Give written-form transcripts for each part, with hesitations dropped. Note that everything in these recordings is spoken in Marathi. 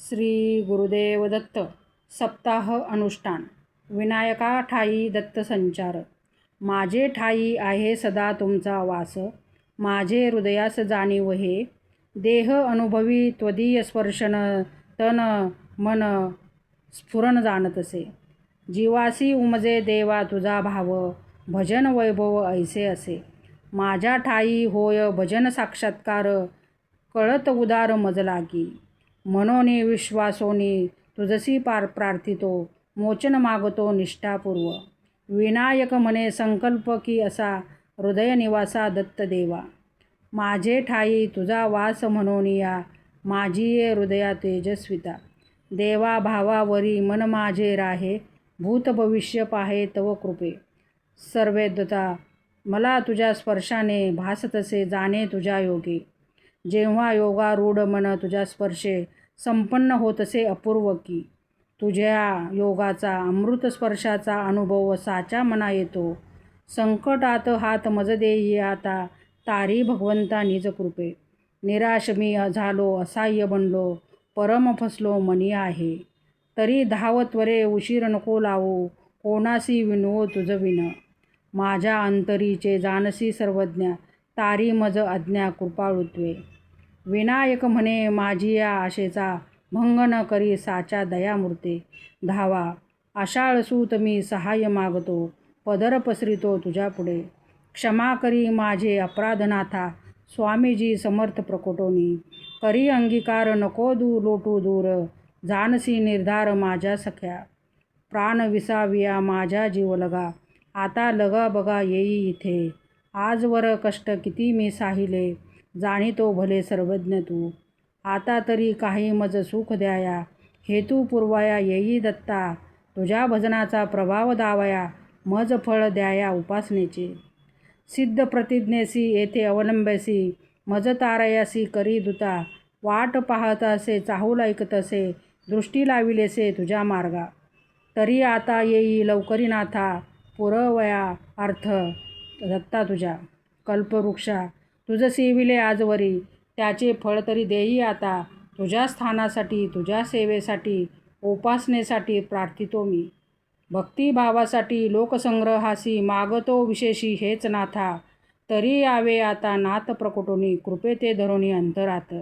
श्री गुरुदेव दत्त सप्ताह अनुष्ठान. विनायका ठाई दत्त संचार. माझे ठाई आहे सदा तुमचा वास, माझे हृदयास जाणीव हे. देह अनुभवी त्वदीय स्पर्शन, तन मन स्फुरण जाणतसे. जीवासी उमजे देवा तुझा भाव, भजन वैभव ऐसे असे. माझ्या ठाई होय भजन साक्षात्कार, कळत उदार मज लागी. मनोनी विश्वासोनी तुझसी प्रार्थितो, मोचन मागतो निष्ठापूर्व. विनायक म्हणे संकल्प की असा, हृदय निवासा दत्त देवा. माझे ठाई तुझा वास म्हणोनिया, माझी ये हृदया तेजस्विता. देवा भावावरी मन माझे राहे, भूत भविष्य पाहे तव कृपे. सर्वेद्वता मला तुझ्या स्पर्शाने भासतसे जाणे तुझ्या योगे. जेव्हा योगारूढ मन तुझ्या स्पर्शे संपन्न होतसे अपूर्व की. तुझ्या योगाचा अमृत स्पर्शाचा अनुभव साचा मना येतो. संकटात हात मज देई आता, तारी भगवंता निज कृपे. निराश मी झालो असहाय्य बनलो, परम फसलो मनी आहे. तरी धाव त्वरे उशीर नको लावू, कोणासी विनवो तुझ विन. माझ्या अंतरीचे जानसी सर्वज्ञा, तारी मज आज्ञा कृपाळुत्वे. विनायक म्हणे माझी या आशेचा, भंग न करी साचा दयामूर्ते. धावा आषाढसूत मी सहाय्य मागतो, पदर पसरितो तुझ्या पुढे. क्षमा करी माझे अपराधनाथा, स्वामीजी समर्थ प्रकटोनी. करी अंगीकार नको लोटू दूर, जानसी निर्धार माझ्या सख्या. प्राण विसाविया माझ्या जीव लगा, आता लगा बघा येई इथे. आजवर कष्ट किती मी साहिले, जाणीतो भले सर्वज्ञ तू. आता तरी काही मज सुख द्याया, हेतू पुरवाया येई दत्ता. तुझ्या भजनाचा प्रभाव दावया, मज फळ द्याया उपासनेचे. सिद्ध प्रतिज्ञेसी येथे अवलंबेसी, मज तारयासी करी दुता. वाट पाहत असे चाहूल ऐकतसे, दृष्टी लाविलेसे तुझ्या मार्गा. तरी आता येई लवकरी नाथा, पुरवया अर्थ दत्ता तुझ्या. कल्पवृक्षा तुझ सेविले आजवरी, त्याचे फळ तरी देई आता. तुझ्या स्थानासाठी तुझ्या सेवेसाठी, उपासनेसाठी प्रार्थितो मी. भक्तिभावासाठी लोकसंग्रहासी, मागतो विशेषी हेच नाथा. तरी यावे आता नाथ प्रकटोनी, कृपे ते धरोनी अंतरात.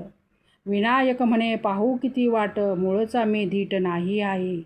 विनायक म्हणे पाहू किती वाट, मूळचा मी धीट नाही आहे.